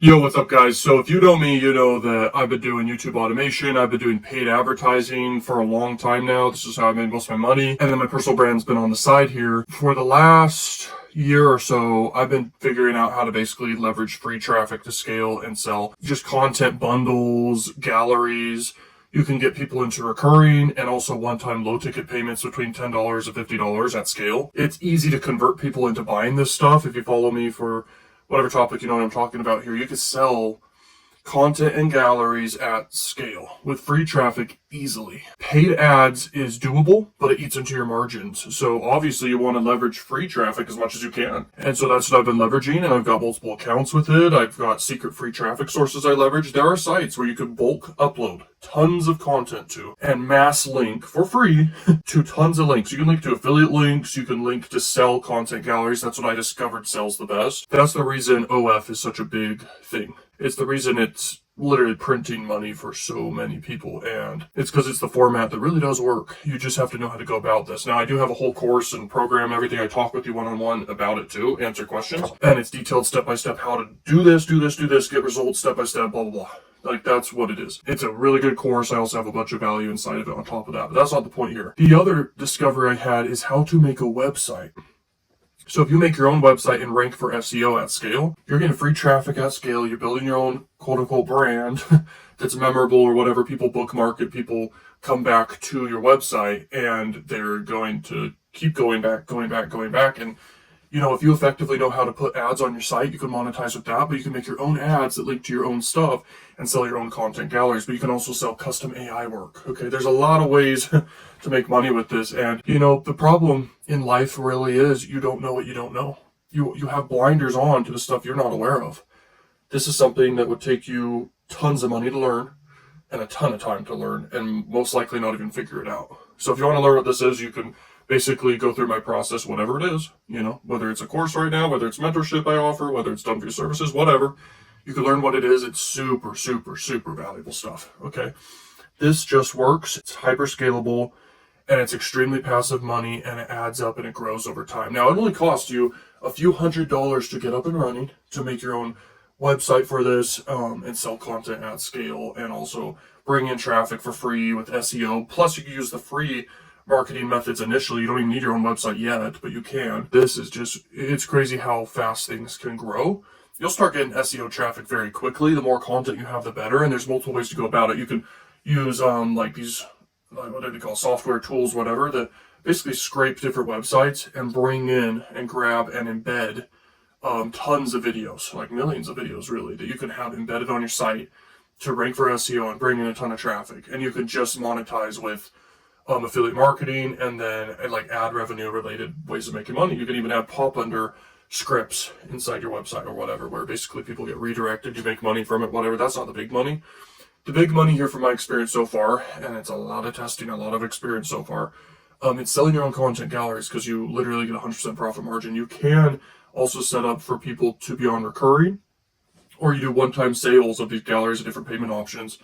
Yo, what's up, guys? So if you know me, you know that I've been doing YouTube automation. I've been doing paid advertising for a long time now. This is how I made most of my money. And then my personal brand's been on the side here. For the last year or so, I've been figuring out how to basically leverage free traffic to scale and sell just content bundles, galleries. You can get people into recurring and also one-time low-ticket payments between $10 and $50 at scale. It's easy to convert people into buying this stuff. If you follow me for whatever topic you know what I'm talking about here, you could sell content and galleries at scale with free traffic easily. Paid ads is doable, but it eats into your margins. So obviously you want to leverage free traffic as much as you can. And so that's what I've been leveraging, and I've got multiple accounts with it. I've got secret free traffic sources I leverage. There are sites where you can bulk upload tons of content to and mass link for free to tons of links. You can link to affiliate links. You can link to sell content galleries. That's what I discovered sells the best. That's the reason OF is such a big thing. It's the reason it's literally printing money for so many people, and it's because it's the format that really does work. You just have to know how to go about this. Now, I do have a whole course and program, everything. I talk with you one-on-one about it too, answer questions, and it's detailed step-by-step how to do this, get results step-by-step, blah, blah, blah. Like, that's what it is. It's a really good course. I also have a bunch of value inside of it on top of that, but that's not the point here. The other discovery I had is how to make a website. So if you make your own website and rank for SEO at scale, you're getting free traffic at scale. You're building your own quote-unquote brand that's memorable or whatever. People bookmark it. People come back to your website, and they're going to keep going back. And, you know, if you effectively know how to put ads on your site, you can monetize with that, but you can make your own ads that link to your own stuff and sell your own content galleries, but you can also sell custom AI work. Okay, there's a lot of ways to make money with this. And, you know, the problem in life really is you don't know what you don't know. You have blinders on to the stuff you're not aware of. This is something that would take you tons of money to learn and a ton of time to learn, and most likely not even figure it out. So if you want to learn what this is, you can basically go through my process, whatever it is, you know, whether it's a course right now, whether it's mentorship I offer, whether it's done for your services, whatever. You can learn what it is. It's super, super, super valuable stuff. Okay. This just works. It's hyper scalable, and it's extremely passive money, and it adds up and it grows over time. Now, it only costs you a few $100s to get up and running, to make your own website for this, and sell content at scale, and also bring in traffic for free with SEO. Plus, you can use the free marketing methods initially. You don't even need your own website yet, but you can. This is just, it's crazy how fast things can grow. You'll start getting SEO traffic very quickly. The more content you have, the better. And there's multiple ways to go about it. You can use like these, what do they call, software tools, whatever, that basically scrape different websites and bring in and grab and embed tons of videos, like millions of videos really, that you can have embedded on your site to rank for SEO and bring in a ton of traffic. And you can just monetize with affiliate marketing, and then like ad revenue related ways of making money. You can even have pop under scripts inside your website or whatever, where basically people get redirected, you make money from it, whatever. That's not the big money. The big money here from my experience so far, and it's a lot of testing, a lot of experience so far, it's selling your own content galleries, because you literally get 100% profit margin. You can also set up for people to be on recurring, or you do one-time sales of these galleries at different payment options.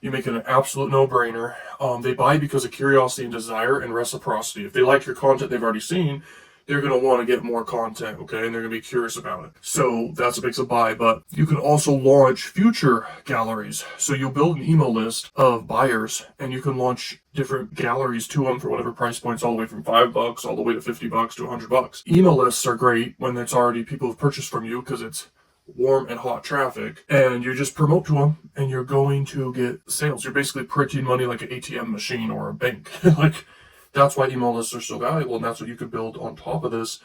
You make it an absolute no-brainer. They buy because of curiosity and desire and reciprocity. If they like your content they've already seen, they're going to want to get more content, okay? And they're going to be curious about it. So that's what makes a buy. But you can also launch future galleries. So you'll build an email list of buyers, and you can launch different galleries to them for whatever price points, all the way from $5 all the way to $50 to $100. Email lists are great when it's already people who've purchased from you, because it's warm and hot traffic, and you just promote to them, and you're going to get sales. You're basically printing money like an ATM machine or a bank. Like, that's why email lists are so valuable, and that's what you could build on top of this,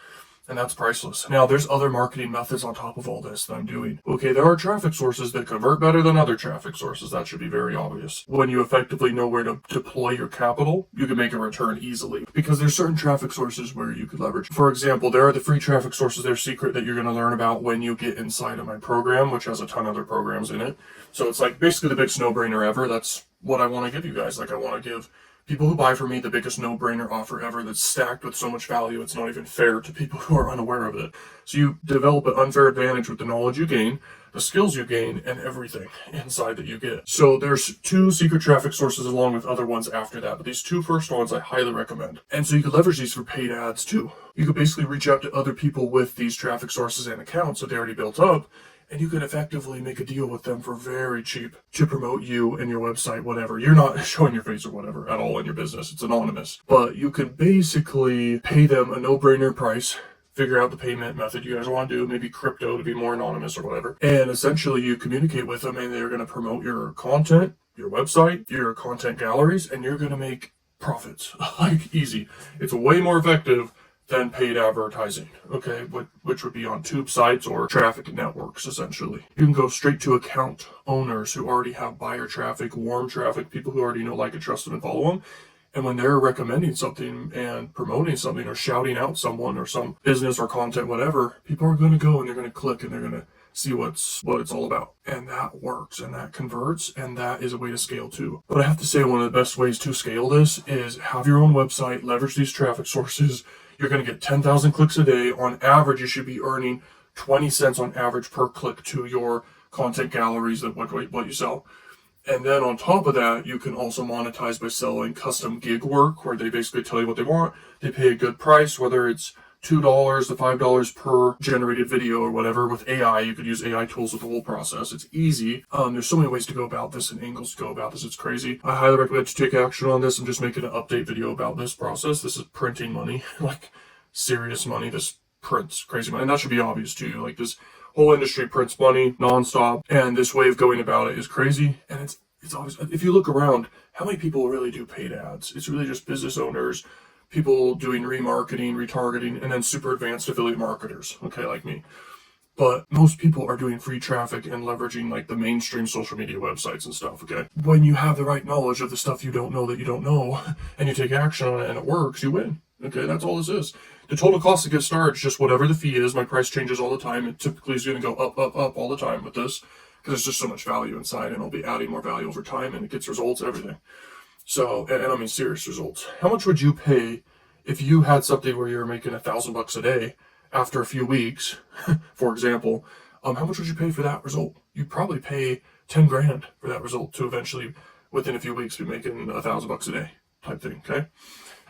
and that's priceless. Now, there's other marketing methods on top of all this that I'm doing. Okay, there are traffic sources that convert better than other traffic sources. That should be very obvious. When you effectively know where to deploy your capital, you can make a return easily, because there's certain traffic sources where you could leverage. For example, there are the free traffic sources. They're secret, that you're going to learn about when you get inside of my program, which has a ton of other programs in it. So it's like basically the biggest no-brainer ever. That's what I want to give you guys. Like, I want to give people who buy from me the biggest no-brainer offer ever, that's stacked with so much value it's not even fair to people who are unaware of it. So you develop an unfair advantage with the knowledge you gain, the skills you gain, and everything inside that you get. So there's 2 secret traffic sources along with other ones after that, but these 2 first ones I highly recommend. And so you could leverage these for paid ads too. You could basically reach out to other people with these traffic sources and accounts that they already built up, and you can effectively make a deal with them for very cheap to promote you and your website, whatever. You're not showing your face or whatever at all in your business. It's anonymous. But you can basically pay them a no-brainer price, figure out the payment method you guys want to do, maybe crypto to be more anonymous or whatever. And essentially you communicate with them and they're going to promote your content, your website, your content galleries, and you're going to make profits. Like easy. It's way more effective than paid advertising, okay, which would be on tube sites or traffic networks, essentially. You can go straight to account owners who already have buyer traffic, warm traffic, people who already know, like, and trust them and follow them. And when they're recommending something and promoting something or shouting out someone or some business or content, whatever, people are going to go and they're going to click and they're going to see what it's all about. And that works and that converts, and that is a way to scale too. But I have to say, one of the best ways to scale this is have your own website, leverage these traffic sources. You're going to get 10,000 clicks a day. On average, you should be earning 20 cents on average per click to your content galleries, that what you sell. And then on top of that, you can also monetize by selling custom gig work, where they basically tell you what they want. They pay a good price, whether it's $2 to $5 per generated video or whatever. With AI, you could use AI tools with the whole process. It's easy. There's so many ways to go about this and angles to go about this. It's crazy. I highly recommend you take action on this. I'm just making an update video about this process. This is printing money, like serious money. This prints crazy money. And that should be obvious to you. Like, this whole industry prints money nonstop. And this way of going about it is crazy. And it's obvious. If you look around, how many people really do paid ads? It's really just business owners, people doing remarketing, retargeting, and then super advanced affiliate marketers, okay, like me. But most people are doing free traffic and leveraging like the mainstream social media websites and stuff, okay? When you have the right knowledge of the stuff you don't know that you don't know, and you take action on it and it works, you win. Okay, that's all this is. The total cost to get started is just whatever the fee is. My price changes all the time. It typically is going to go up, up, up all the time with this, because there's just so much value inside, and I'll be adding more value over time, and it gets results and everything. So, and I mean serious results. How much would you pay if you had something where you were making $1,000 a day after a few weeks, for example? How much would you pay for that result? You'd probably pay 10 grand for that result to eventually, within a few weeks, be making $1,000 a day type thing, okay?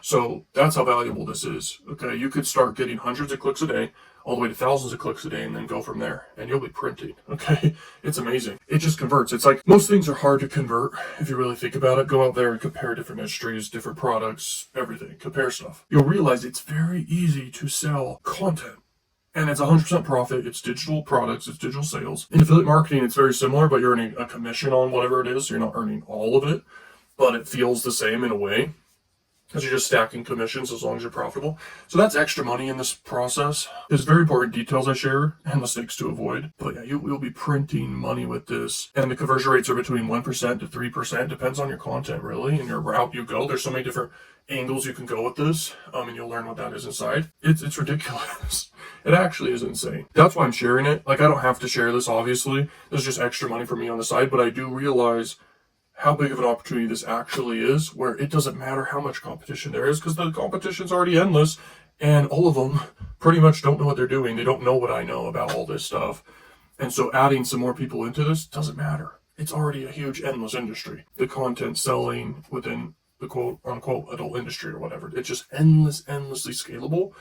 So that's how valuable this is, okay? You could start getting hundreds of clicks a day, all the way to thousands of clicks a day, and then go from there, and you'll be printing, okay? It's amazing. It just converts. It's like, most things are hard to convert if you really think about it. Go out there and compare different industries, different products, everything. Compare stuff. You'll realize it's very easy to sell content, and it's 100% profit. It's digital products, it's digital sales. In affiliate marketing, it's very similar, but you're earning a commission on whatever it is. You're not earning all of it, but it feels the same in a way, because you're just stacking commissions as long as you're profitable. So that's extra money in this process. There's very important details I share and mistakes to avoid. But yeah, you'll be printing money with this. And the conversion rates are between 1% to 3%. Depends on your content, really, and your route you go. There's so many different angles you can go with this, and you'll learn what that is inside. It's ridiculous. It actually is insane. That's why I'm sharing it. Like, I don't have to share this, obviously. There's just extra money for me on the side, but I do realize how big of an opportunity this actually is, where it doesn't matter how much competition there is, because the competition's already endless, and all of them pretty much don't know what they're doing. They don't know what I know about all this stuff. And so adding some more people into this doesn't matter. It's already a huge, endless industry. The content selling within the quote-unquote adult industry or whatever, it's just endlessly scalable.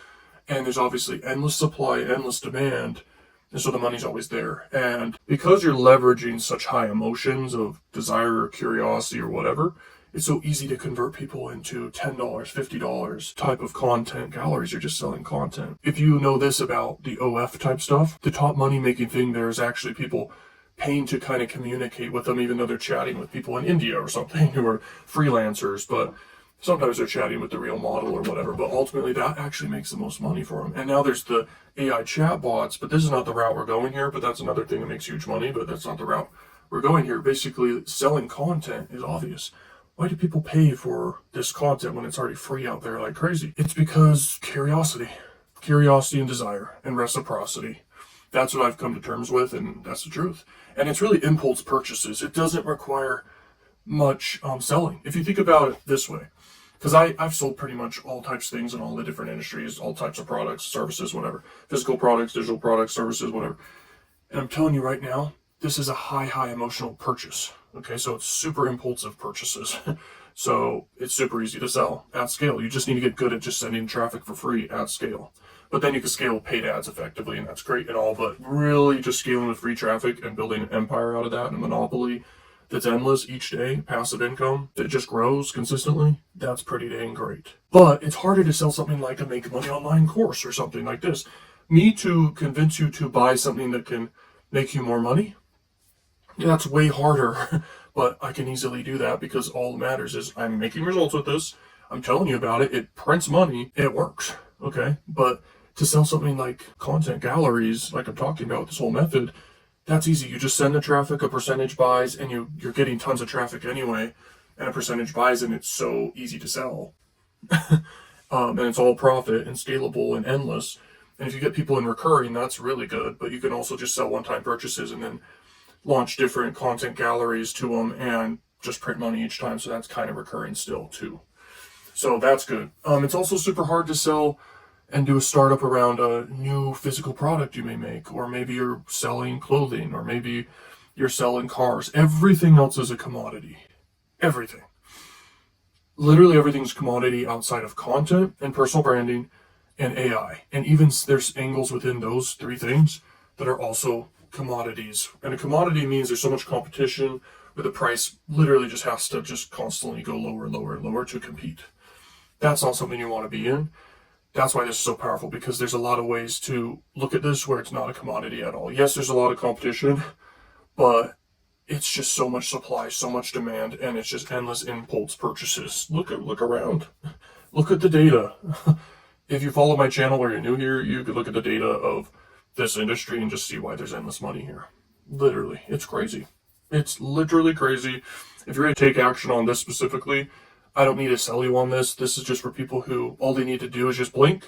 And there's obviously endless supply, endless demand, and so the money's always there. And because you're leveraging such high emotions of desire or curiosity or whatever, it's so easy to convert people into $10, $50 type of content galleries. You're just selling content. If you know this about the OF type stuff, the top money making thing there is actually people paying to kind of communicate with them, even though they're chatting with people in India or something who are freelancers, but sometimes they're chatting with the real model or whatever, but ultimately that actually makes the most money for them. And now there's the AI chatbots, but this is not the route we're going here, but that's another thing that makes huge money, but that's not the route we're going here. Basically, selling content is obvious. Why do people pay for this content when it's already free out there like crazy? It's because curiosity and desire and reciprocity. That's what I've come to terms with, and that's the truth. And it's really impulse purchases. It doesn't require much selling. If you think about it this way, because I've sold pretty much all types of things in all the different industries, all types of products, services, whatever. Physical products, digital products, services, whatever. And I'm telling you right now, this is a high emotional purchase. Okay, so it's super impulsive purchases. So it's super easy to sell at scale. You just need to get good at just sending traffic for free at scale. But then you can scale paid ads effectively, and that's great and all, but really just scaling with free traffic and building an empire out of that, and a monopoly that's endless each day, passive income that just grows consistently, that's pretty dang great. But it's harder to sell something like a make money online course or something like this. Me to convince you to buy something that can make you more money, that's way harder. But I can easily do that because all that matters is I'm making results with this. I'm telling you about it. It prints money. It works. Okay. But to sell something like content galleries, like I'm talking about with this whole method, that's easy. You just send the traffic, a percentage buys, and you're getting tons of traffic anyway, and a percentage buys, and it's so easy to sell. And it's all profit and scalable and endless. And if you get people in recurring, that's really good. But you can also just sell one-time purchases and then launch different content galleries to them and just print money each time. So that's kind of recurring still too. So that's good. It's also super hard to sell and do a startup around a new physical product you may make, or maybe you're selling clothing, or maybe you're selling cars. Everything else is a commodity. Everything. Literally everything's commodity outside of content and personal branding and AI. And even there's angles within those three things that are also commodities. And a commodity means there's so much competition where the price literally just has to just constantly go lower and lower and lower to compete. That's not something you want to be in. That's why this is so powerful, because there's a lot of ways to look at this where it's not a commodity at all. Yes, there's a lot of competition, but it's just so much supply, so much demand, and it's just endless impulse purchases. Look around. Look at the data. If you follow my channel or you're new here, you could look at the data of this industry and just see why there's endless money here. Literally, it's crazy. It's literally crazy. If you're going to take action on this specifically, I don't need to sell you on this. This is just for people who all they need to do is just blink,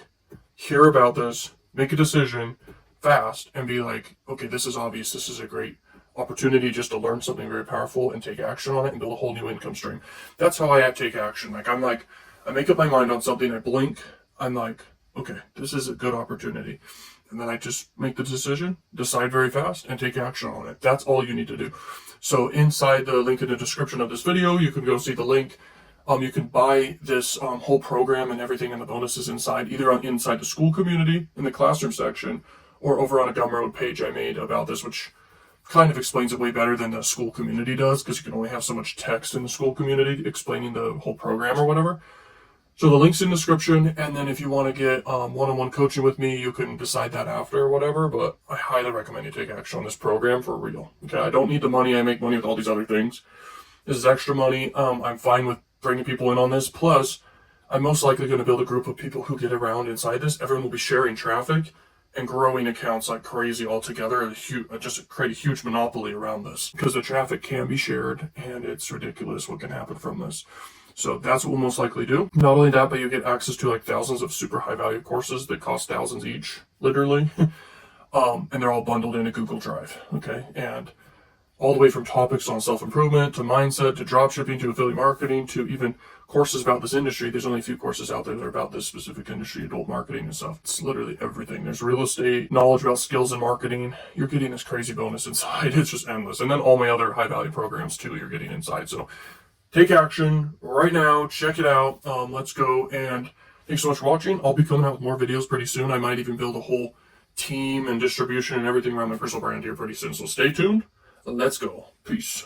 hear about this, make a decision fast, and be like, okay, this is obvious. This is a great opportunity just to learn something very powerful and take action on it and build a whole new income stream. That's how I take action. I make up my mind on something, I blink, I'm like, okay, this is a good opportunity. And then I just make the decision, decide very fast, and take action on it. That's all you need to do. So inside the link in the description of this video, you can go see the link. You can buy this whole program and everything and the bonuses inside, either inside the school community in the classroom section, or over on a Gumroad page I made about this, which kind of explains it way better than the school community does, because you can only have so much text in the school community explaining the whole program or whatever. So the link's in the description, and then if you want to get one-on-one coaching with me, you can decide that after or whatever, but I highly recommend you take action on this program for real. Okay, I don't need the money. I make money with all these other things. This is extra money. I'm fine with bringing people in on this. Plus, I'm most likely going to build a group of people who get around inside this. Everyone will be sharing traffic and growing accounts like crazy all together. Just create a huge monopoly around this, because the traffic can be shared, and it's ridiculous what can happen from this. So that's what we'll most likely do. Not only that, but you get access to like thousands of super high value courses that cost thousands each, literally. And they're all bundled in a Google Drive. Okay. And all the way from topics on self-improvement to mindset to dropshipping to affiliate marketing to even courses about this industry. There's only a few courses out there that are about this specific industry, adult marketing and stuff. It's literally everything. There's real estate, knowledge about skills and marketing. You're getting this crazy bonus inside. It's just endless. And then all my other high value programs too, you're getting inside. So take action right now. Check it out. Let's go. And thanks so much for watching. I'll be coming out with more videos pretty soon. I might even build a whole team and distribution and everything around my personal brand here pretty soon. So stay tuned. Let's go. Peace.